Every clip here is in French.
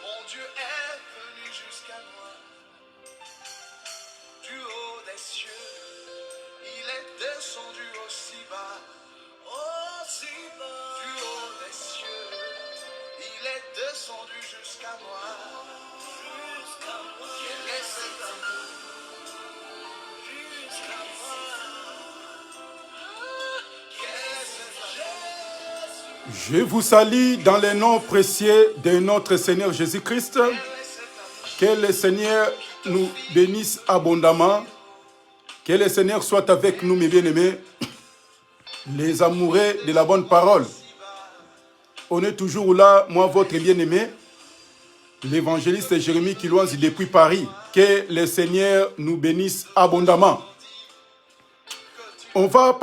Mon Dieu est venu jusqu'à moi. Du haut des cieux, il est descendu aussi bas. Aussi bas. Du haut des cieux, il est descendu jusqu'à moi. Jusqu'à moi. Quel est cet amour? Jusqu'à moi. Je vous salue dans le nom précieux de notre Seigneur Jésus-Christ. Que le Seigneur nous bénisse abondamment. Que le Seigneur soit avec nous, mes bien-aimés, les amoureux de la bonne parole. On est toujours là, moi, votre bien-aimé, l'évangéliste Jérémie Kilouanzi depuis Paris. Que le Seigneur nous bénisse abondamment. On va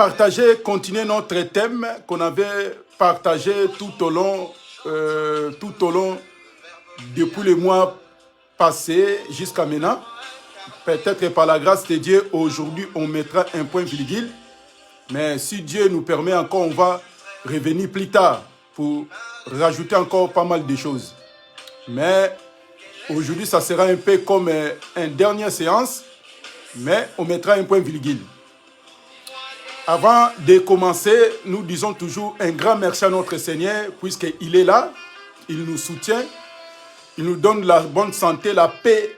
continuer notre thème qu'on avait partagé tout au long, depuis le mois passé jusqu'à maintenant. Peut-être par la grâce de Dieu, aujourd'hui, on mettra un point virgule. Mais si Dieu nous permet encore, on va revenir plus tard pour rajouter encore pas mal de choses. Mais aujourd'hui, ça sera un peu comme une dernière séance, mais on mettra un point virgule. Avant de commencer, nous disons toujours un grand merci à notre Seigneur, puisqu'il est là, il nous soutient, il nous donne la bonne santé, la paix,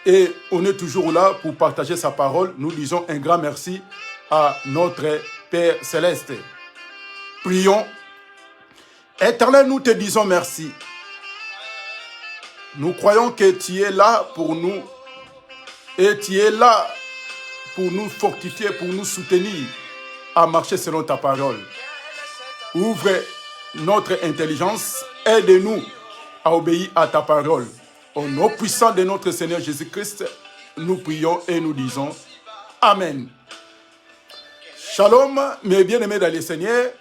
et on est toujours là pour partager sa parole. Nous disons un grand merci à notre Père Céleste. Prions. Éternel, nous te disons merci. Nous croyons que tu es là pour nous, et tu es là pour nous fortifier, pour nous soutenir à marcher selon ta parole. Ouvre notre intelligence, aide-nous à obéir à ta parole. Au nom puissant de notre Seigneur Jésus-Christ, nous prions et nous disons Amen. Shalom, mes bien-aimés dans le Seigneur.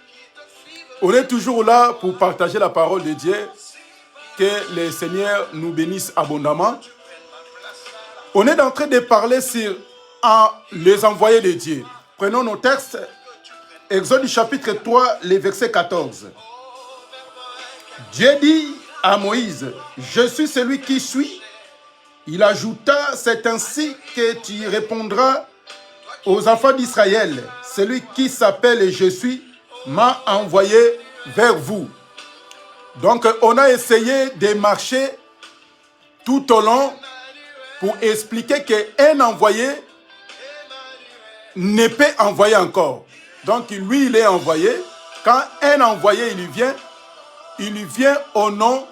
On est toujours là pour partager la parole de Dieu. Que le Seigneur nous bénisse abondamment. On est en train de parler sur les envoyés de Dieu. Prenons nos textes. Exode chapitre 3, le verset 14. Dieu dit à Moïse, je suis celui qui suis. Il ajouta, c'est ainsi que tu répondras aux enfants d'Israël. Celui qui s'appelle je suis m'a envoyé vers vous. Donc on a essayé de marcher tout au long pour expliquer qu'un envoyé ne peut envoyer encore. Donc lui, il est envoyé. Quand un envoyé, il vient au nom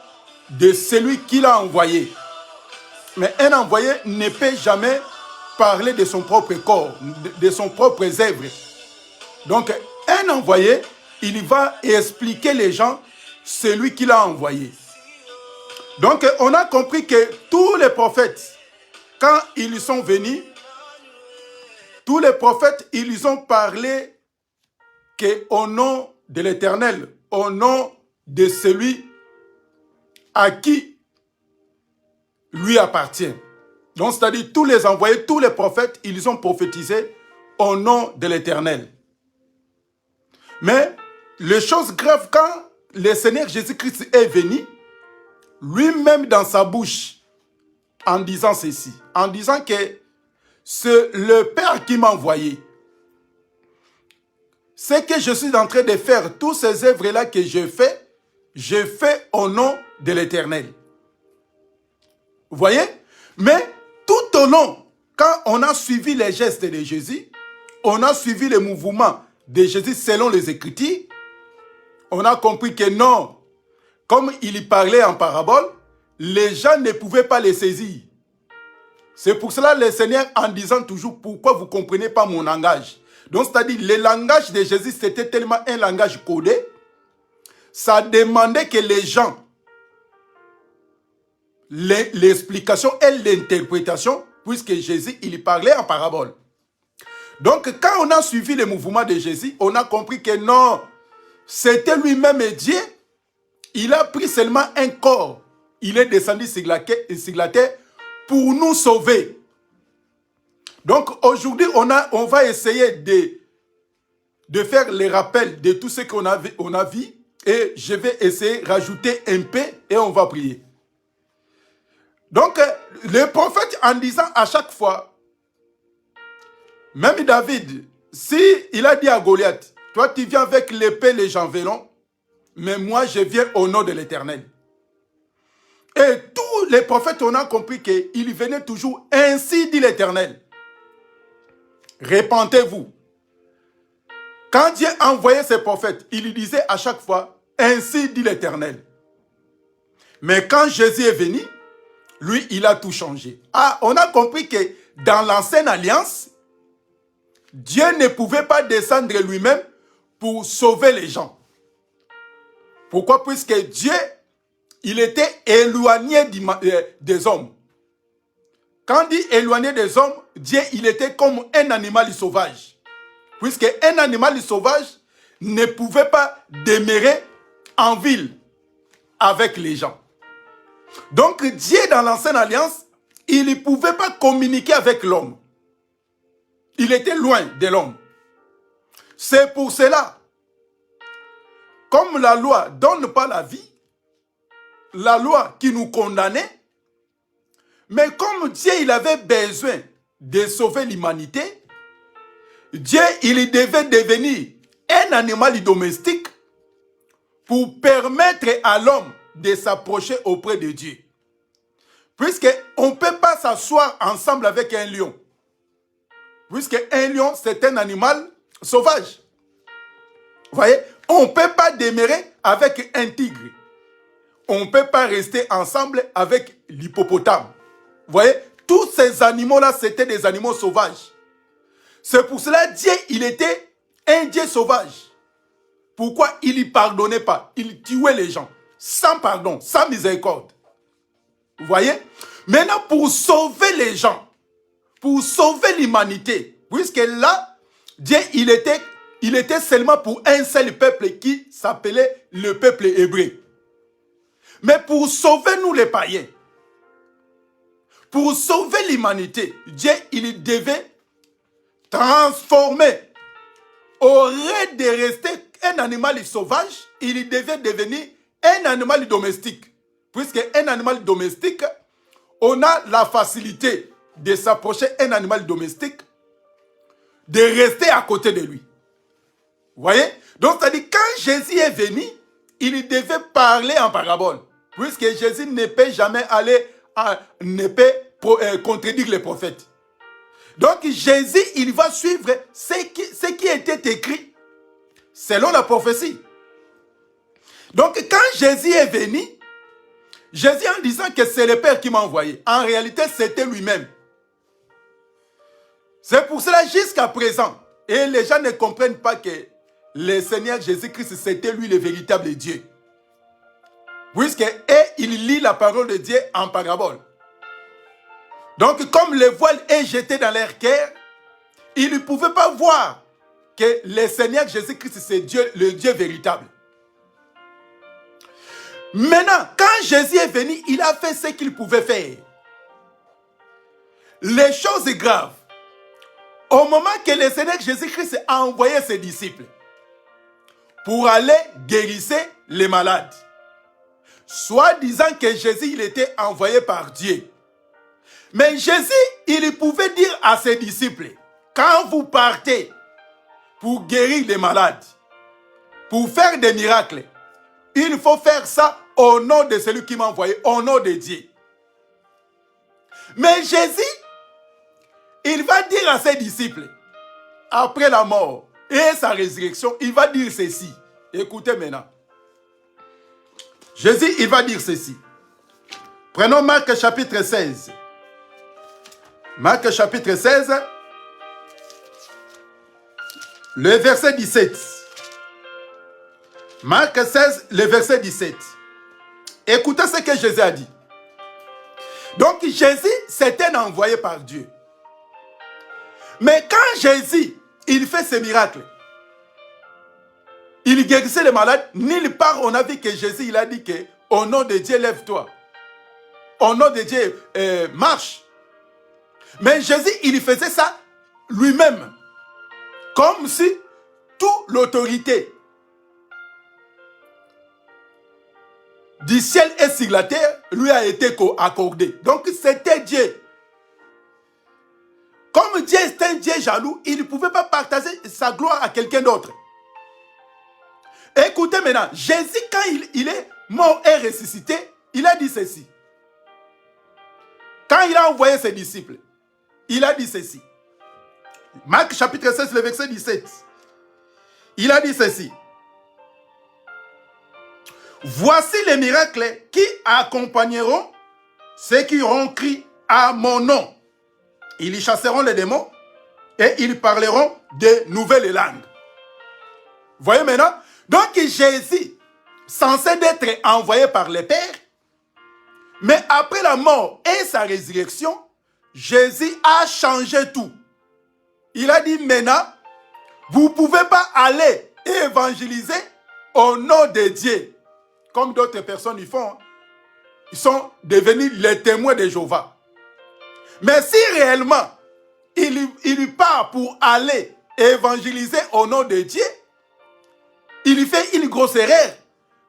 de celui qui l'a envoyé. Mais un envoyé ne peut jamais parler de son propre corps, de son propre œuvre. Donc un envoyé, il va expliquer les gens celui qui l'a envoyé. Donc on a compris que tous les prophètes, quand ils sont venus, tous les prophètes, ils ont parlé qu'au nom de l'Éternel, au nom de celui à qui lui appartient. Donc, c'est-à-dire tous les envoyés, tous les prophètes, ils ont prophétisé au nom de l'Éternel. Mais les choses graves, quand le Seigneur Jésus-Christ est venu, lui-même dans sa bouche, en disant ceci, en disant que c'est le Père qui m'a envoyé. Ce que je suis en train de faire, toutes ces œuvres-là que je fais au nom de l'Éternel. Vous voyez? Mais tout au long, quand on a suivi les gestes de Jésus, on a suivi les mouvements de Jésus selon les Écritures, on a compris que non, comme il parlait en parabole, les gens ne pouvaient pas les saisir. C'est pour cela le Seigneur en disant toujours pourquoi vous ne comprenez pas mon langage. Donc c'est-à-dire le langage de Jésus c'était tellement un langage codé, ça demandait que les gens, l'explication et l'interprétation, puisque Jésus il parlait en parabole. Donc quand on a suivi les mouvements de Jésus, on a compris que non, c'était lui-même Dieu. Il a pris seulement un corps. Il est descendu sur la terre pour nous sauver. Donc aujourd'hui, on va essayer de faire les rappels de tout ce qu'on a vu Et je vais essayer de rajouter un peu et on va prier. Donc, le prophète en disant à chaque fois, même David, si il a dit à Goliath, toi tu viens avec l'épée, les javelots, mais moi je viens au nom de l'Éternel. Et tous les prophètes ont compris qu'il venait toujours, ainsi dit l'Éternel. Répentez-vous. Quand Dieu envoyait ses prophètes, il disait à chaque fois, ainsi dit l'Éternel. Mais quand Jésus est venu, lui, il a tout changé. Ah, on a compris que dans l'ancienne alliance, Dieu ne pouvait pas descendre lui-même pour sauver les gens. Pourquoi? Puisque Dieu, il était éloigné des hommes. Quand on dit éloigné des hommes, Dieu, il était comme un animal sauvage. Puisque un animal sauvage ne pouvait pas demeurer en ville avec les gens. Donc Dieu, dans l'ancienne alliance, il ne pouvait pas communiquer avec l'homme. Il était loin de l'homme. C'est pour cela, comme la loi ne donne pas la vie, la loi qui nous condamnait, mais comme Dieu il avait besoin de sauver l'humanité, Dieu il devait devenir un animal domestique pour permettre à l'homme de s'approcher auprès de Dieu. Puisqu'on ne peut pas s'asseoir ensemble avec un lion. Puisqu'un lion, c'est un animal sauvage. Vous voyez, on ne peut pas demeurer avec un tigre. On ne peut pas rester ensemble avec l'hippopotame. Vous voyez, tous ces animaux-là, c'était des animaux sauvages. C'est pour cela que Dieu, il était un Dieu sauvage. Pourquoi il ne pardonnait pas? Il tuait les gens, sans pardon, sans miséricorde. Vous voyez? Maintenant, pour sauver les gens, pour sauver l'humanité, puisque là, Dieu, il était seulement pour un seul peuple qui s'appelait le peuple hébreu. Mais pour sauver nous les païens, pour sauver l'humanité, Dieu, il devait transformer, au lieu de rester un animal sauvage, il devait devenir un animal domestique. Puisque un animal domestique, on a la facilité de s'approcher d'un animal domestique, de rester à côté de lui. Vous voyez? Donc, c'est-à-dire, quand Jésus est venu, il devait parler en parabole. Puisque Jésus ne peut jamais contredire les prophètes. Donc, Jésus, il va suivre ce qui était écrit selon la prophétie. Donc, quand Jésus est venu, Jésus en disant que c'est le Père qui m'a envoyé, en réalité, c'était lui-même. C'est pour cela, jusqu'à présent, et les gens ne comprennent pas que le Seigneur Jésus-Christ, c'était lui le véritable Dieu. Puisque il lit la parole de Dieu en parabole. Donc, comme le voile est jeté dans leur cœur, ils ne pouvaient pas voir que le Seigneur Jésus-Christ, c'est Dieu, le Dieu véritable. Maintenant, quand Jésus est venu, il a fait ce qu'il pouvait faire. Les choses graves. Au moment que le Seigneur Jésus-Christ a envoyé ses disciples pour aller guérir les malades, soit disant que Jésus il était envoyé par Dieu. Mais Jésus, il pouvait dire à ses disciples, quand vous partez pour guérir les malades, pour faire des miracles, il faut faire ça au nom de celui qui m'a envoyé, au nom de Dieu. Mais Jésus, il va dire à ses disciples, après la mort et sa résurrection, il va dire ceci. Écoutez maintenant. Jésus, il va dire ceci. Prenons Marc chapitre 16. Marc chapitre 16, le verset 17. Marc 16, le verset 17. Écoutez ce que Jésus a dit. Donc Jésus, c'était un envoyé par Dieu. Mais quand Jésus, il fait ses miracles, il guérissait les malades, nulle part on a vu que Jésus, il a dit que au nom de Dieu, lève-toi. Au nom de Dieu, marche. Mais Jésus, il faisait ça lui-même. Comme si toute l'autorité du ciel et sur la terre lui a été accordé. Donc c'était Dieu. Comme Dieu est un Dieu jaloux, il ne pouvait pas partager sa gloire à quelqu'un d'autre. Écoutez maintenant, Jésus, quand il est mort et ressuscité, il a dit ceci. Quand il a envoyé ses disciples, il a dit ceci. Marc chapitre 16, le verset 17. Il a dit ceci. Voici les miracles qui accompagneront ceux qui auront cru à mon nom. Ils y chasseront les démons et ils parleront de nouvelles langues. Voyez maintenant? Donc Jésus, censé être envoyé par le Père, mais après la mort et sa résurrection, Jésus a changé tout. Il a dit maintenant, vous ne pouvez pas aller évangéliser au nom de Dieu, comme d'autres personnes y font. Ils sont devenus les témoins de Jéhovah. Mais si réellement, il part pour aller évangéliser au nom de Dieu, il fait une grosse erreur.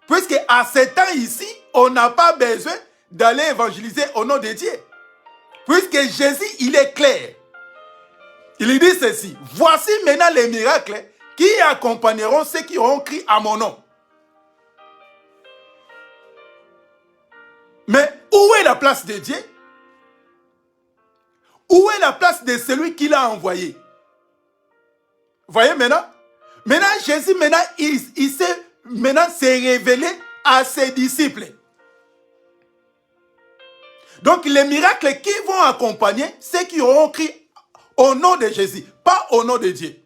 Puisque à ce temps ici, on n'a pas besoin d'aller évangéliser au nom de Dieu. Puisque Jésus, il est clair. Il dit ceci. Voici maintenant les miracles qui accompagneront ceux qui auront cru à mon nom. Mais où est la place de Dieu? Où est la place de celui qui l'a envoyé? Voyez maintenant? Maintenant, Jésus, il s'est révélé à ses disciples. Donc, les miracles qui vont accompagner ceux qui auront cru au nom de Jésus, pas au nom de Dieu.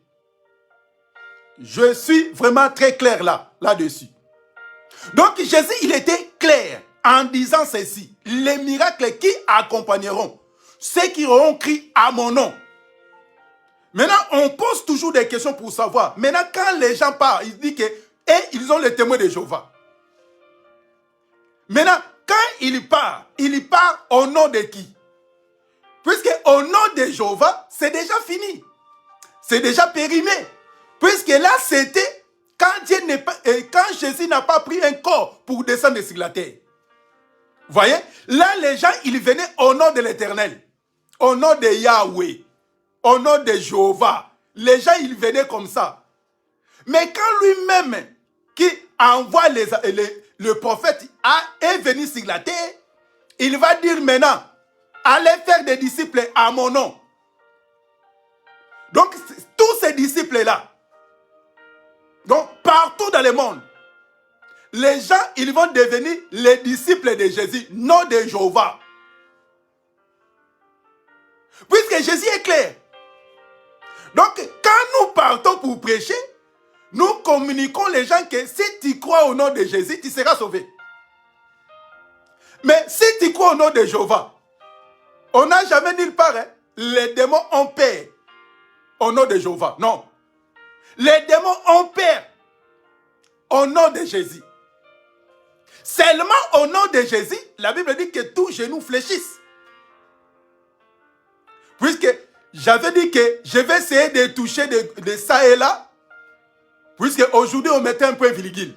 Je suis vraiment très clair là-dessus. Donc, Jésus, il était clair en disant ceci. Les miracles qui accompagneront ceux qui auront cru à mon nom. Maintenant, on pose toujours des questions pour savoir. Maintenant, quand les gens parlent, ils disent qu'ils ont les témoins de Jéhovah. Maintenant, quand il part au nom de qui? Puisque au nom de Jéhovah, c'est déjà fini. C'est déjà périmé. Puisque là, c'était quand Jésus n'a pas pris un corps pour descendre sur la terre. Voyez? Là, les gens, ils venaient au nom de l'Éternel. Au nom de Yahweh. Au nom de Jéhovah. Les gens, ils venaient comme ça. Mais quand lui-même, qui envoie le prophète, est venu sur la terre, il va dire maintenant, allez faire des disciples à mon nom. Donc, tous ces disciples-là, donc partout dans le monde, les gens, ils vont devenir les disciples de Jésus, non de Jéhovah. Puisque Jésus est clair. Donc, quand nous partons pour prêcher, nous communiquons les gens que si tu crois au nom de Jésus, tu seras sauvé. Mais si tu crois au nom de Jéhovah, on n'a jamais nulle part, les démons ont peur au nom de Jéhovah. Non. Les démons ont peur au nom de Jésus. Seulement au nom de Jésus, la Bible dit que tous genoux fléchissent. Puisque j'avais dit que je vais essayer de toucher de ça et là, puisque aujourd'hui on mettait un point virgule.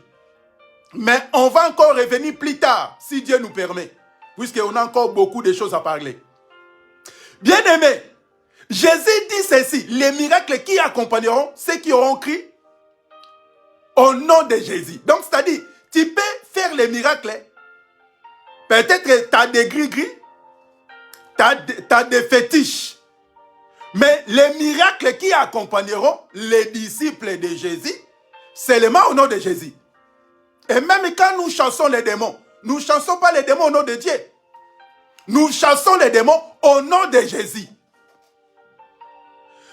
Mais on va encore revenir plus tard, si Dieu nous permet, puisqu'on a encore beaucoup de choses à parler. Bien aimé, Jésus dit ceci, les miracles qui accompagneront ceux qui auront cru au nom de Jésus. Donc, c'est-à-dire, tu peux faire les miracles, peut-être tu as des gris-gris, tu as des fétiches, mais les miracles qui accompagneront les disciples de Jésus, seulement au nom de Jésus. Et même quand nous chassons les démons, nous ne chassons pas les démons au nom de Dieu. Nous chassons les démons au nom de Jésus.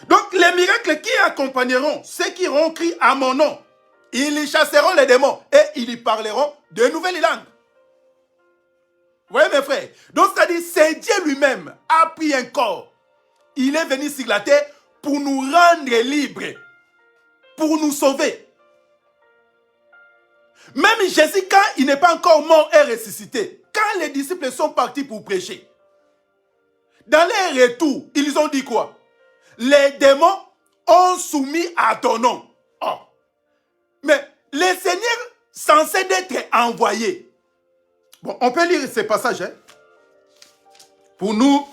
Donc les miracles qui accompagneront ceux qui auront cru à mon nom, ils y chasseront les démons et ils y parleront de nouvelles langues. Vous voyez mes frères? Donc c'est-à-dire c'est Dieu lui-même a pris un corps. Il est venu sur la terre pour nous rendre libres, pour nous sauver. Même Jésus, quand il n'est pas encore mort et ressuscité, quand les disciples sont partis pour prêcher, dans leur retour, ils ont dit quoi? Les démons ont soumis à ton nom. Oh. Mais les seigneurs censés d'être envoyés, Bon, on peut lire ces passages, hein, pour nous,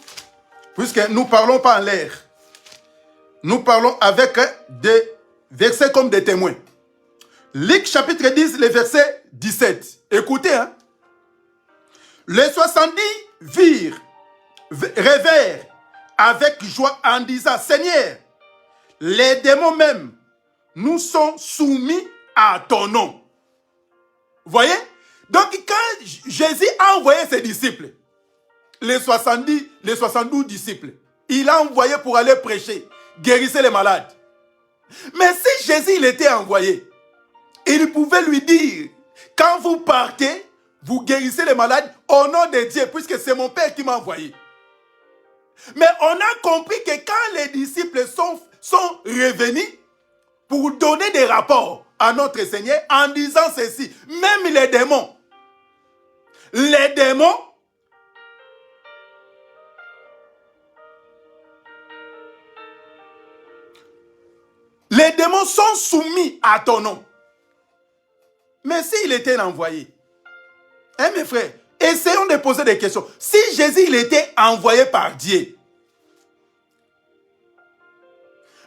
puisque nous ne parlons pas en l'air. Nous parlons avec des versets comme des témoins. Luc chapitre 10, le verset 17. Écoutez, hein. Les 70 révèrent avec joie en disant, Seigneur, les démons même nous sont soumis à ton nom. Vous voyez? Donc, quand Jésus a envoyé ses disciples, les 72 disciples, il a envoyé pour aller prêcher, guérir les malades. Mais si Jésus il était envoyé, il pouvait lui dire, quand vous partez, vous guérissez les malades au nom de Dieu, puisque c'est mon Père qui m'a envoyé. Mais on a compris que quand les disciples sont revenus pour donner des rapports à notre Seigneur en disant ceci, même les démons, sont soumis à ton nom. Mais s'il était envoyé, hein mes frères, essayons de poser des questions. Si Jésus il était envoyé par Dieu,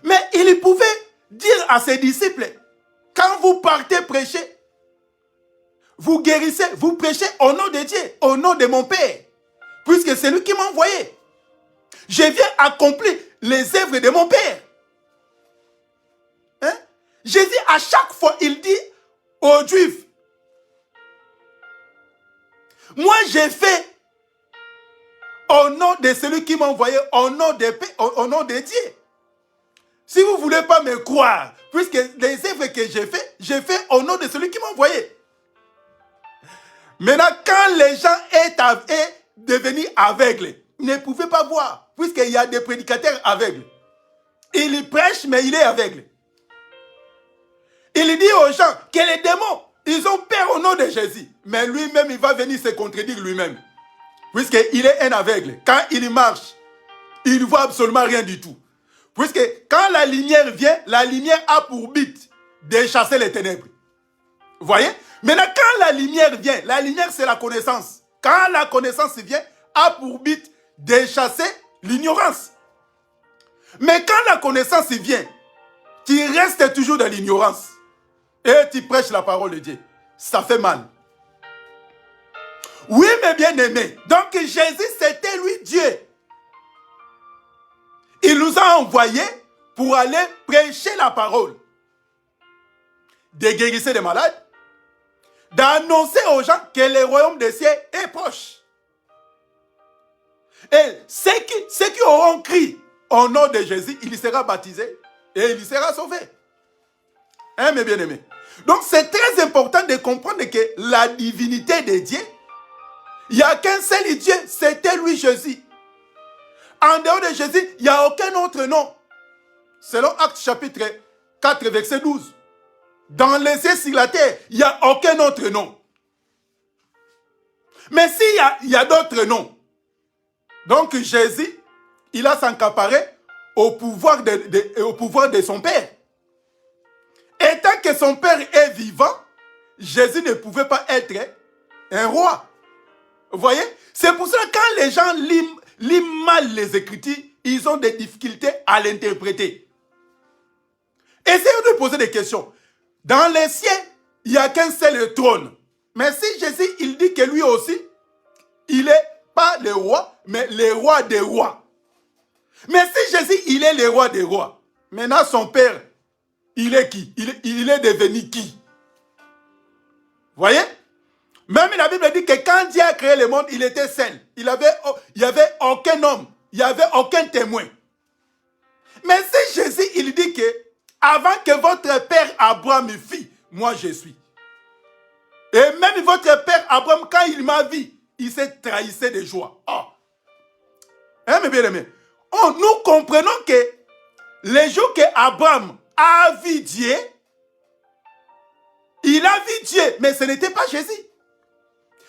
mais il pouvait dire à ses disciples, quand vous partez prêcher, vous guérissez, vous prêchez au nom de Dieu, au nom de mon Père, puisque c'est lui qui m'a envoyé. Je viens accomplir les œuvres de mon Père. Hein? Jésus, à chaque fois, il dit aux Juifs, moi j'ai fait au nom de celui qui m'a envoyé, au nom de Dieu. Si vous ne voulez pas me croire, puisque les œuvres que j'ai fait au nom de celui qui m'a envoyé. Maintenant, quand les gens étaient devenus aveugles, ils ne pouvaient pas voir, puisqu'il y a des prédicateurs aveugles. Il prêche, mais il est aveugle. Il dit aux gens que les démons, ils ont peur au nom de Jésus. Mais lui-même, il va venir se contredire lui-même. Puisqu'il est un aveugle. Quand il marche, il ne voit absolument rien du tout. Puisque quand la lumière vient, la lumière a pour but de chasser les ténèbres. Vous voyez? Maintenant, quand la lumière vient, la lumière c'est la connaissance. Quand la connaissance vient, a pour but de chasser l'ignorance. Mais quand la connaissance vient, tu restes toujours dans l'ignorance. Et tu prêches la parole de Dieu. Ça fait mal. Oui, mes bien-aimés. Donc Jésus, c'était lui Dieu. Il nous a envoyés pour aller prêcher la parole. De guérir les malades. D'annoncer aux gens que le royaume des cieux est proche. Et ceux qui auront crié au nom de Jésus, il sera baptisé et il sera sauvé. Hein, mes bien-aimés? Donc, c'est très important de comprendre que la divinité de Dieu, il n'y a qu'un seul Dieu, c'était lui Jésus. En dehors de Jésus, il n'y a aucun autre nom. Selon Actes chapitre 4, verset 12. Dans les cieux sur la terre, il n'y a aucun autre nom. Mais s'il y a d'autres noms, donc Jésus, il a s'accaparé au pouvoir de son Père. Et tant que son Père est vivant, Jésus ne pouvait pas être un roi. Vous voyez? C'est pour ça que quand les gens lisent mal les Écritures, ils ont des difficultés à l'interpréter. Essayons de poser des questions. Dans les cieux, il n'y a qu'un seul trône. Mais si Jésus, il dit que lui aussi, il n'est pas le roi, mais le roi des rois. Mais si Jésus, il est le roi des rois, maintenant son Père, il est qui? Il est devenu qui? Vous voyez? Même la Bible dit que quand Dieu a créé le monde, il était seul. Il n'y avait aucun homme, il n'y avait aucun témoin. Mais si Jésus, il dit que avant que votre père Abraham me fît, moi je suis. Et même votre père Abraham, quand il m'a vu, il s'est trahissé de joie. Oh. Hein, mes bien-aimés? Oh, nous comprenons que les jours que Abraham a vu Dieu, il a vu Dieu, mais ce n'était pas Jésus.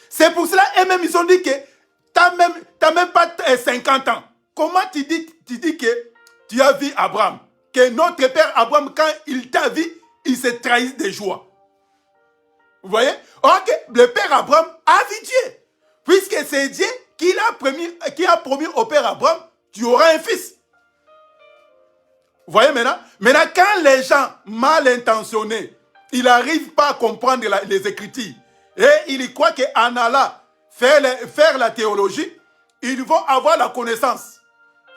C'est pour cela, et même ils ont dit que tu n'as même pas 50 ans. Comment tu dis que tu as vu Abraham? Que notre père Abraham, quand il t'a vu, il s'est trahi de joie. Vous Vous voyez? Ok, le père Abraham a vu Dieu. Puisque c'est Dieu qui a promis au père Abraham, tu auras un fils. Vous voyez maintenant? Maintenant, quand les gens mal intentionnés, ils n'arrivent pas à comprendre les Écritures, et ils croient qu'en allant faire la théologie, ils vont avoir la connaissance.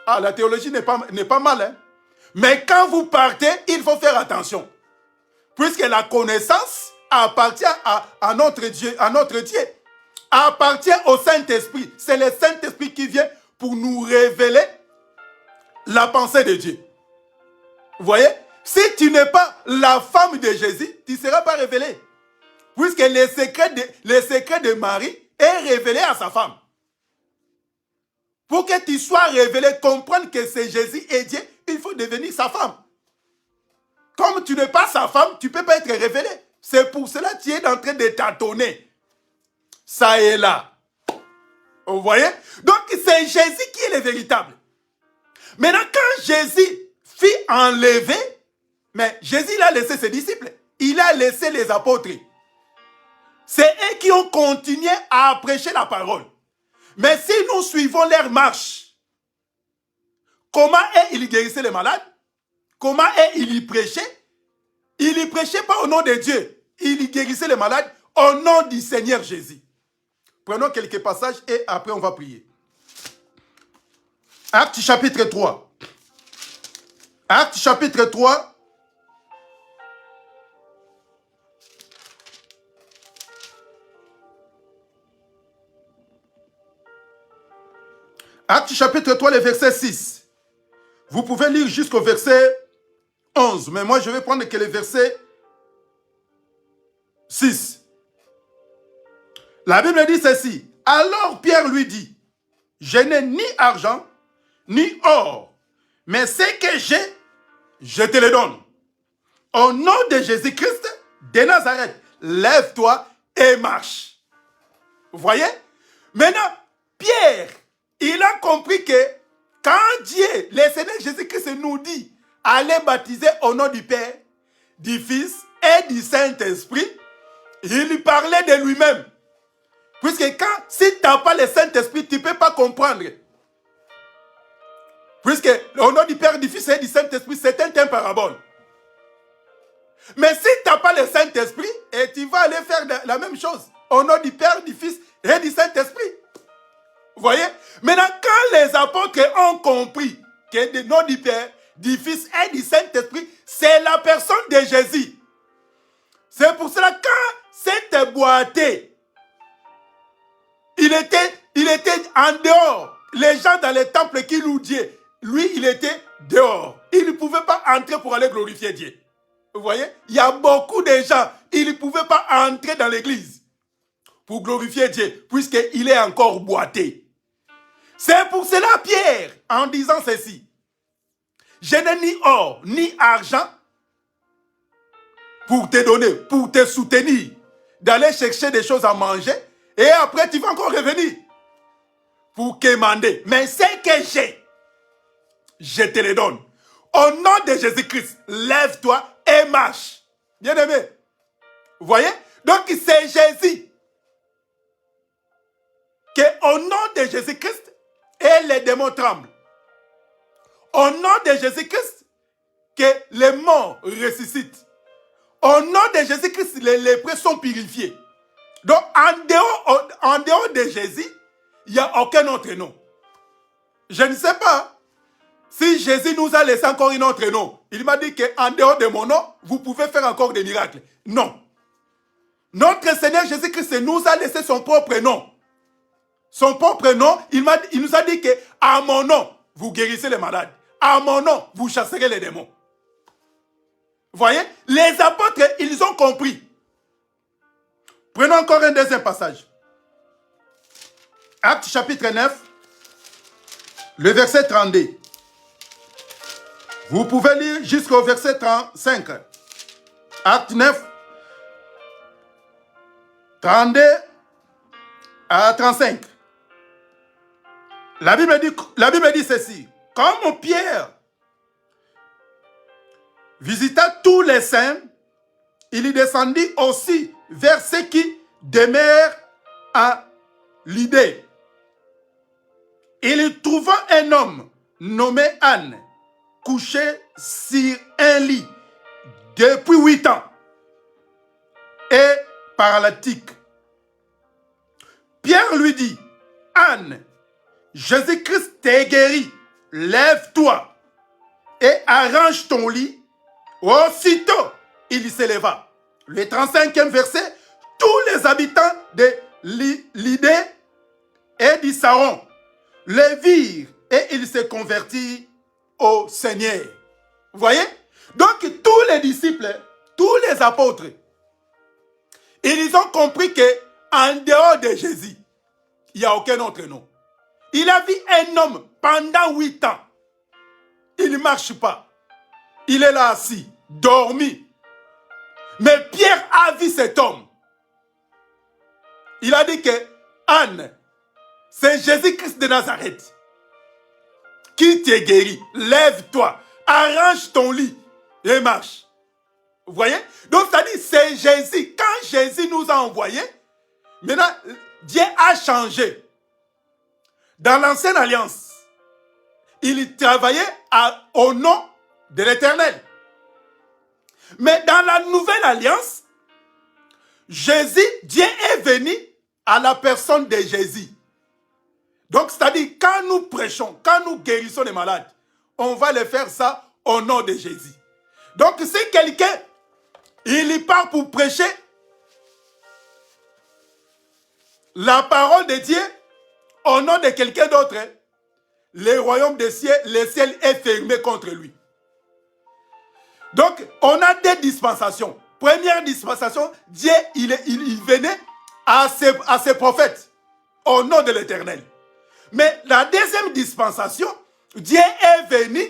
Ah, la théologie n'est pas mal, hein? Mais quand vous partez, il faut faire attention. Puisque la connaissance appartient à notre Dieu, appartient au Saint-Esprit. C'est le Saint-Esprit qui vient pour nous révéler la pensée de Dieu. Vous voyez? Si tu n'es pas la femme de Jésus, tu ne seras pas révélé. Puisque les secrets de Marie est révélé à sa femme. Pour que tu sois révélé, comprendre que c'est Jésus et Dieu, il faut devenir sa femme. Comme tu n'es pas sa femme, tu ne peux pas être révélé. C'est pour cela que tu es en train de tâtonner. Ça est là. Vous voyez? Donc c'est Jésus qui est le véritable. Maintenant, quand Jésus fut enlevé, mais Jésus il a laissé ses disciples. Il a laissé les apôtres. C'est eux qui ont continué à prêcher la parole. Mais si nous suivons leur marche, comment ils guérissaient les malades? Comment ils y prêchaient? Ils y prêchaient pas au nom de Dieu. Ils y guérissaient les malades au nom du Seigneur Jésus. Prenons quelques passages et après on va prier. Actes chapitre 3. Actes chapitre 3. Actes chapitre 3, le verset 6. Vous pouvez lire jusqu'au verset 11, mais moi je vais prendre que le verset 6. La Bible dit ceci. Alors Pierre lui dit, je n'ai ni argent, ni or, mais ce que j'ai, je te le donne. Au nom de Jésus-Christ de Nazareth, lève-toi et marche. Vous voyez? Maintenant, Pierre, il a compris que quand Dieu, le Seigneur Jésus-Christ nous dit, allez baptiser au nom du Père, du Fils et du Saint-Esprit, il lui parlait de lui-même. Puisque si tu n'as pas le Saint-Esprit, tu ne peux pas comprendre. Puisque au nom du Père, du Fils et du Saint-Esprit, c'est un parabole. Mais si tu n'as pas le Saint-Esprit, et tu vas aller faire la même chose. Au nom du Père, du Fils et du Saint-Esprit. Vous voyez? Maintenant, quand les apôtres ont compris que le nom du Père, du Fils et du Saint-Esprit, c'est la personne de Jésus. C'est pour cela que quand cette boîtier, il était en dehors. Les gens dans les temples qui louent Dieu, lui, il était dehors. Il ne pouvait pas entrer pour aller glorifier Dieu. Vous voyez? Il y a beaucoup de gens, ils ne pouvaient pas entrer dans l'église pour glorifier Dieu, puisqu'il est encore boité. C'est pour cela, Pierre, en disant ceci, je n'ai ni or, ni argent pour te donner, pour te soutenir, d'aller chercher des choses à manger, et après tu vas encore revenir pour quémander. Mais ce que j'ai, je te le donne. Au nom de Jésus-Christ, lève-toi et marche. Bien-aimé, vous voyez? Donc c'est Jésus qu'au nom de Jésus-Christ, et les démons tremblent. Au nom de Jésus-Christ, que les morts ressuscitent. Au nom de Jésus-Christ, les lépreux sont purifiés. Donc, en dehors de Jésus, il n'y a aucun autre nom. Je ne sais pas si Jésus nous a laissé encore un autre nom. Il m'a dit qu'en dehors de mon nom, vous pouvez faire encore des miracles. Non. Notre Seigneur Jésus-Christ nous a laissé son propre nom. Son propre nom, il nous a dit qu'à mon nom, vous guérissez les malades. À mon nom, vous chasserez les démons. Vous voyez? Les apôtres, ils ont compris. Prenons encore un deuxième passage. Actes chapitre 9, le verset 32. Vous pouvez lire jusqu'au verset 35. Acte 9, 32 à 35. La Bible dit ceci. Comme Pierre visita tous les saints, il y descendit aussi vers ceux qui demeurent à Lydée. Il trouva un homme nommé Anne, couché sur un lit depuis 8 ans et paralytique. Pierre lui dit, Anne, Jésus-Christ t'est guéri, lève-toi et arrange ton lit. Aussitôt, il s'éleva. Le 35e verset, tous les habitants de Lydée et d'Issaron le virent et il se convertit au Seigneur. Vous voyez? Donc tous les disciples, tous les apôtres, ils ont compris qu'en dehors de Jésus, il n'y a aucun autre nom. Il a vu un homme pendant 8 ans. Il ne marche pas. Il est là assis, dormi. Mais Pierre a vu cet homme. Il a dit que Anne, c'est Jésus-Christ de Nazareth qui t'est guéri. Lève-toi, arrange ton lit et marche. Vous voyez? Donc, ça dit, c'est Jésus. Quand Jésus nous a envoyés, maintenant, Dieu a changé. Dans l'ancienne alliance, il travaillait au nom de l'Éternel. Mais dans la nouvelle alliance, Jésus, Dieu est venu à la personne de Jésus. Donc, c'est-à-dire, quand nous prêchons, quand nous guérissons les malades, on va le faire ça au nom de Jésus. Donc, si quelqu'un, il y part pour prêcher la parole de Dieu au nom de quelqu'un d'autre, le royaume des cieux, le ciel est fermé contre lui. Donc, on a des dispensations. Première dispensation, Dieu, il venait à ses prophètes au nom de l'Éternel. Mais la deuxième dispensation, Dieu est venu,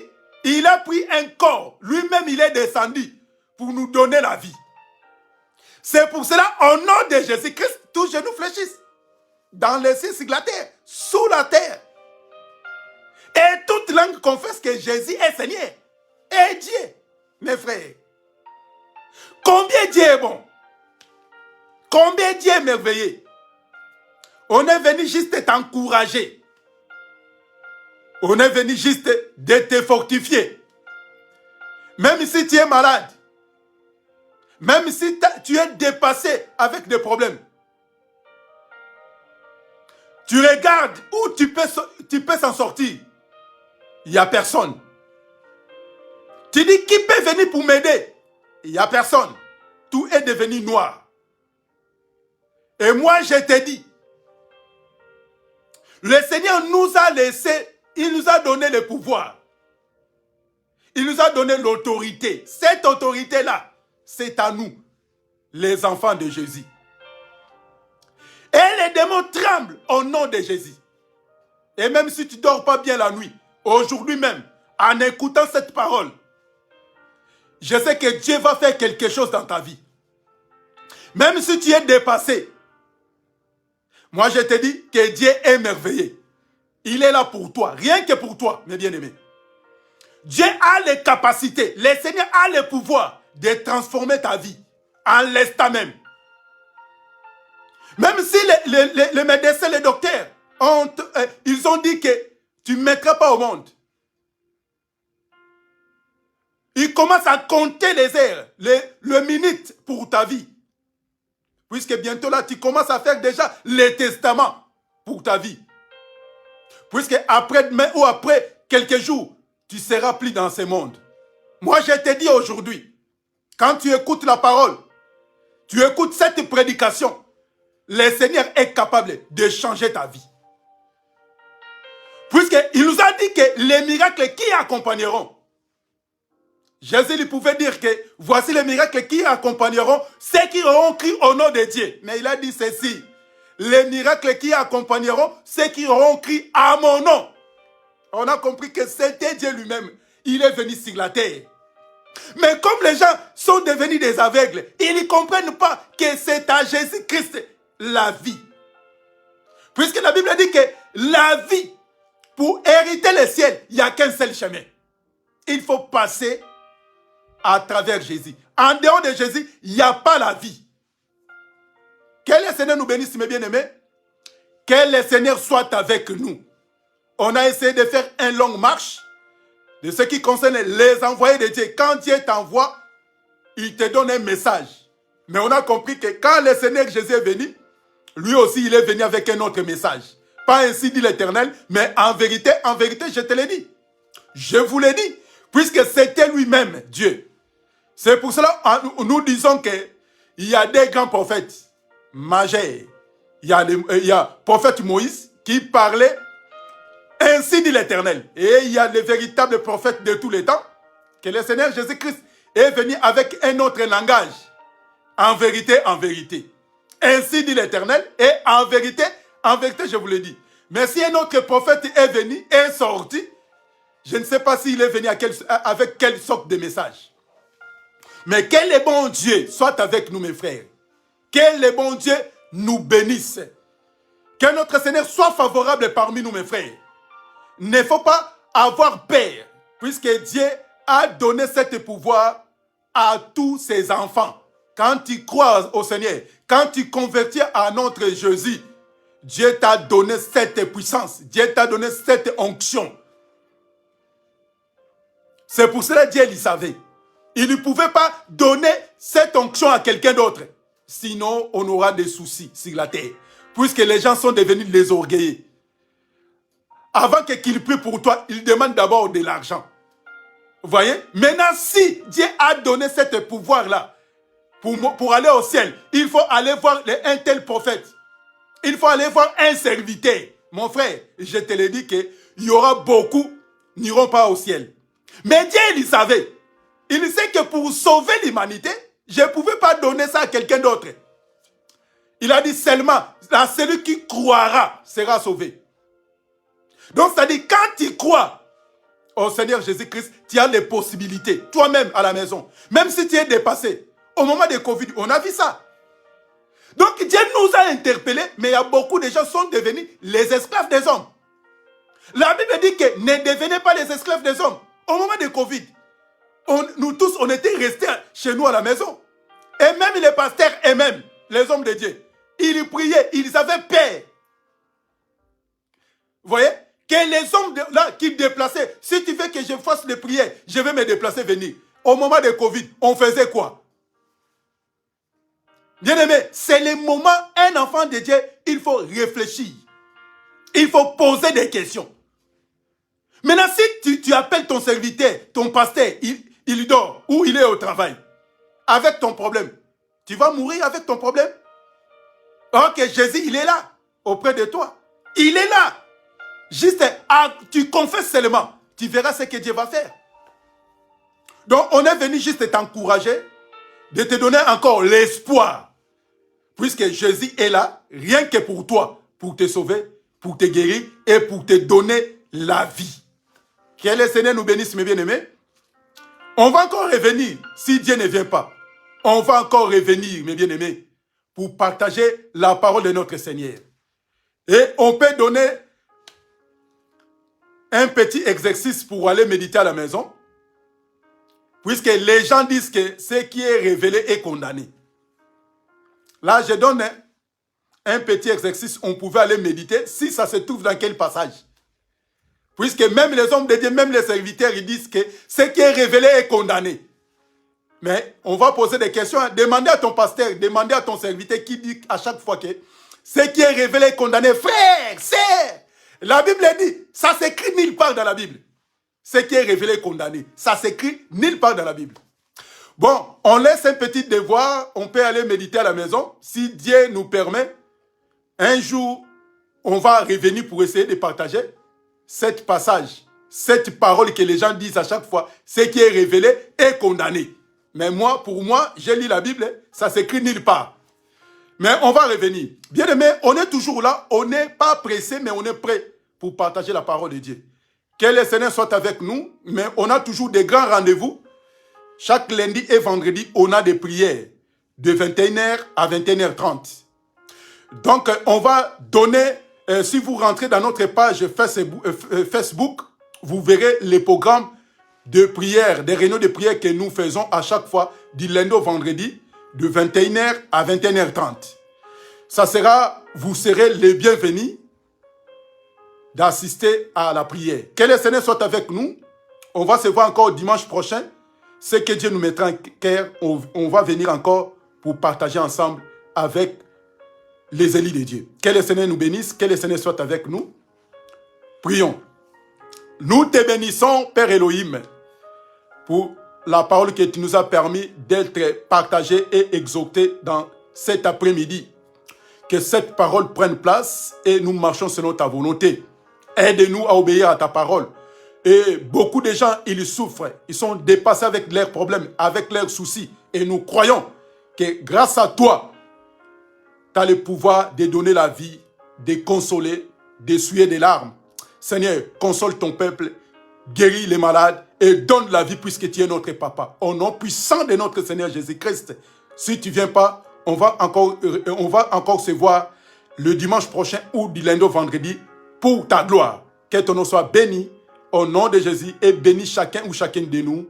il a pris un corps, lui-même il est descendu pour nous donner la vie. C'est pour cela, au nom de Jésus-Christ, tous genoux fléchissent. Dans les cieux, sur la terre, sous la terre. Et toute langue confesse que Jésus est Seigneur. Et Dieu, mes frères. Combien Dieu est bon. Combien Dieu est merveilleux. On est venu juste t'encourager. On est venu juste de te fortifier. Même si tu es malade. Même si tu es dépassé avec des problèmes. Tu regardes où tu peux s'en sortir. Il n'y a personne. Tu dis qui peut venir pour m'aider? Il n'y a personne. Tout est devenu noir. Et moi je te dis, le Seigneur nous a laissé, il nous a donné le pouvoir. Il nous a donné l'autorité. Cette autorité-là, c'est à nous, les enfants de Jésus. Et les démons tremblent au nom de Jésus. Et même si tu ne dors pas bien la nuit, aujourd'hui même, en écoutant cette parole, je sais que Dieu va faire quelque chose dans ta vie. Même si tu es dépassé, moi je te dis que Dieu est merveilleux. Il est là pour toi, rien que pour toi, mes bien-aimés. Dieu a les capacités, le Seigneur a le pouvoir de transformer ta vie en l'instant même. Même si les médecins, les docteurs, ils ont dit que tu ne mettras pas au monde. Ils commencent à compter les heures, les minutes pour ta vie. Puisque bientôt là, tu commences à faire déjà les testaments pour ta vie. Puisque après-demain ou après quelques jours, tu seras plus dans ce monde. Moi, je te dis aujourd'hui, quand tu écoutes la parole, tu écoutes cette prédication, le Seigneur est capable de changer ta vie. Puisqu'il nous a dit que les miracles qui accompagneront, Jésus lui pouvait dire que voici les miracles qui accompagneront ceux qui auront cru au nom de Dieu. Mais il a dit ceci, les miracles qui accompagneront ceux qui auront cru à mon nom. On a compris que c'était Dieu lui-même. Il est venu sur la terre. Mais comme les gens sont devenus des aveugles, ils ne comprennent pas que c'est à Jésus-Christ la vie. Puisque la Bible dit que la vie, pour hériter le ciel, il n'y a qu'un seul chemin. Il faut passer à travers Jésus. En dehors de Jésus, il n'y a pas la vie. Que le Seigneur nous bénisse, mes bien-aimés. Que le Seigneur soit avec nous. On a essayé de faire une longue marche de ce qui concerne les envoyés de Dieu. Quand Dieu t'envoie, il te donne un message. Mais on a compris que quand le Seigneur Jésus est venu, lui aussi, il est venu avec un autre message. Pas ainsi dit l'Éternel, mais en vérité, je te l'ai dit. Je vous l'ai dit, puisque c'était lui-même, Dieu. C'est pour cela que nous disons qu'il y a des grands prophètes majeurs. Il y a le prophète Moïse qui parlait, ainsi dit l'Éternel. Et il y a les véritables prophètes de tous les temps, que le Seigneur Jésus-Christ est venu avec un autre langage. En vérité, ainsi dit l'Éternel, et en vérité, je vous le dis. Mais si un autre prophète est venu, est sorti, je ne sais pas s'il est venu avec quelle sorte de message. Mais que le bon Dieu soit avec nous, mes frères. Que le bon Dieu nous bénisse. Que notre Seigneur soit favorable parmi nous, mes frères. Il ne faut pas avoir peur, puisque Dieu a donné ce pouvoir à tous ses enfants. Quand tu crois au Seigneur, quand tu convertis à notre Jésus, Dieu t'a donné cette puissance, Dieu t'a donné cette onction. C'est pour cela que Dieu le savait. Il ne pouvait pas donner cette onction à quelqu'un d'autre. Sinon, on aura des soucis sur la terre. Puisque les gens sont devenus les orgueillés. Avant qu'ils prient pour toi, ils demandent d'abord de l'argent. Vous voyez? Maintenant, si Dieu a donné ce pouvoir-là pour aller au ciel, il faut aller voir un tel prophète. Il faut aller voir un serviteur. Mon frère, je te l'ai dit qu'il y aura beaucoup n'iront pas au ciel. Mais Dieu, il savait. Il sait que pour sauver l'humanité, je ne pouvais pas donner ça à quelqu'un d'autre. Il a dit seulement, celui qui croira sera sauvé. Donc, c'est-à-dire, quand tu crois au Seigneur Jésus-Christ, tu as les possibilités, toi-même à la maison. Même si tu es dépassé. Au moment de Covid, on a vu ça. Donc, Dieu nous a interpellés, mais il y a beaucoup de gens qui sont devenus les esclaves des hommes. La Bible dit que ne devenez pas les esclaves des hommes. Au moment de Covid, nous tous, on était restés chez nous à la maison. Et même les pasteurs et même les hommes de Dieu, ils priaient, ils avaient peur. Vous voyez? Que les hommes là qui déplaçaient, si tu veux que je fasse les prières, je vais me déplacer, venir. Au moment de Covid, on faisait quoi? Bien-aimé, c'est le moment, un enfant de Dieu, il faut réfléchir. Il faut poser des questions. Maintenant, si tu appelles ton serviteur, ton pasteur, il dort ou il est au travail, avec ton problème, tu vas mourir avec ton problème? Ok, Jésus, il est là, auprès de toi. Il est là. Juste, tu confesses seulement, tu verras ce que Dieu va faire. Donc, on est venu juste t'encourager, de te donner encore l'espoir. Puisque Jésus est là, rien que pour toi, pour te sauver, pour te guérir et pour te donner la vie. Que le Seigneur nous bénisse, mes bien-aimés. On va encore revenir, si Dieu ne vient pas. On va encore revenir, mes bien-aimés, pour partager la parole de notre Seigneur. Et on peut donner un petit exercice pour aller méditer à la maison. Puisque les gens disent que ce qui est révélé est condamné. Là, je donne un petit exercice, on pouvait aller méditer, si ça se trouve dans quel passage. Puisque même les hommes de Dieu, même les serviteurs, ils disent que ce qui est révélé est condamné. Mais on va poser des questions. Demandez à ton pasteur, demandez à ton serviteur qui dit à chaque fois que ce qui est révélé est condamné. Frère, sœur, la Bible dit, ça s'écrit nulle part dans la Bible. Ce qui est révélé est condamné. Ça s'écrit nulle part dans la Bible. Bon, on laisse un petit devoir, on peut aller méditer à la maison. Si Dieu nous permet, un jour, on va revenir pour essayer de partager cette passage, cette parole que les gens disent à chaque fois, ce qui est révélé est condamné. Mais moi, pour moi, j'ai lu la Bible, ça s'écrit nulle part. Mais on va revenir. Bien aimé, on est toujours là, on n'est pas pressé, mais on est prêt pour partager la parole de Dieu. Que le Seigneur soit avec nous, mais on a toujours des grands rendez-vous. Chaque lundi et vendredi, on a des prières de 21h à 21h30. Donc, on va donner, si vous rentrez dans notre page Facebook, vous verrez les programmes de prière, des réunions de prière que nous faisons à chaque fois, du lundi au vendredi, de 21h à 21h30. vous serez les bienvenus d'assister à la prière. Que le Seigneur soit avec nous. On va se voir encore dimanche prochain. Ce que Dieu nous mettra en cœur, on va venir encore pour partager ensemble avec les élus de Dieu. Que le Seigneur nous bénisse, que le Seigneur soit avec nous. Prions. Nous te bénissons, Père Elohim, pour la parole que tu nous as permis d'être partagée et exhortée dans cet après-midi. Que cette parole prenne place et nous marchons selon ta volonté. Aide-nous à obéir à ta parole. Et beaucoup de gens, ils souffrent. Ils sont dépassés avec leurs problèmes, avec leurs soucis. Et nous croyons que grâce à toi, tu as le pouvoir de donner la vie, de consoler, d'essuyer des larmes. Seigneur, console ton peuple, guéris les malades et donne la vie puisque tu es notre papa. Au nom puissant de notre Seigneur Jésus-Christ. Si tu ne viens pas, on va encore se voir le dimanche prochain ou du lundi au vendredi pour ta gloire. Que ton nom soit béni au nom de Jésus et bénis chacun ou chacune de nous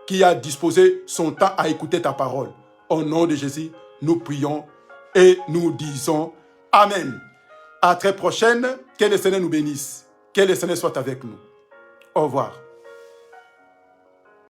qui a disposé son temps à écouter ta parole. Au nom de Jésus, nous prions et nous disons Amen. À très prochaine. Que le Seigneur nous bénisse. Que le Seigneur soit avec nous. Au revoir.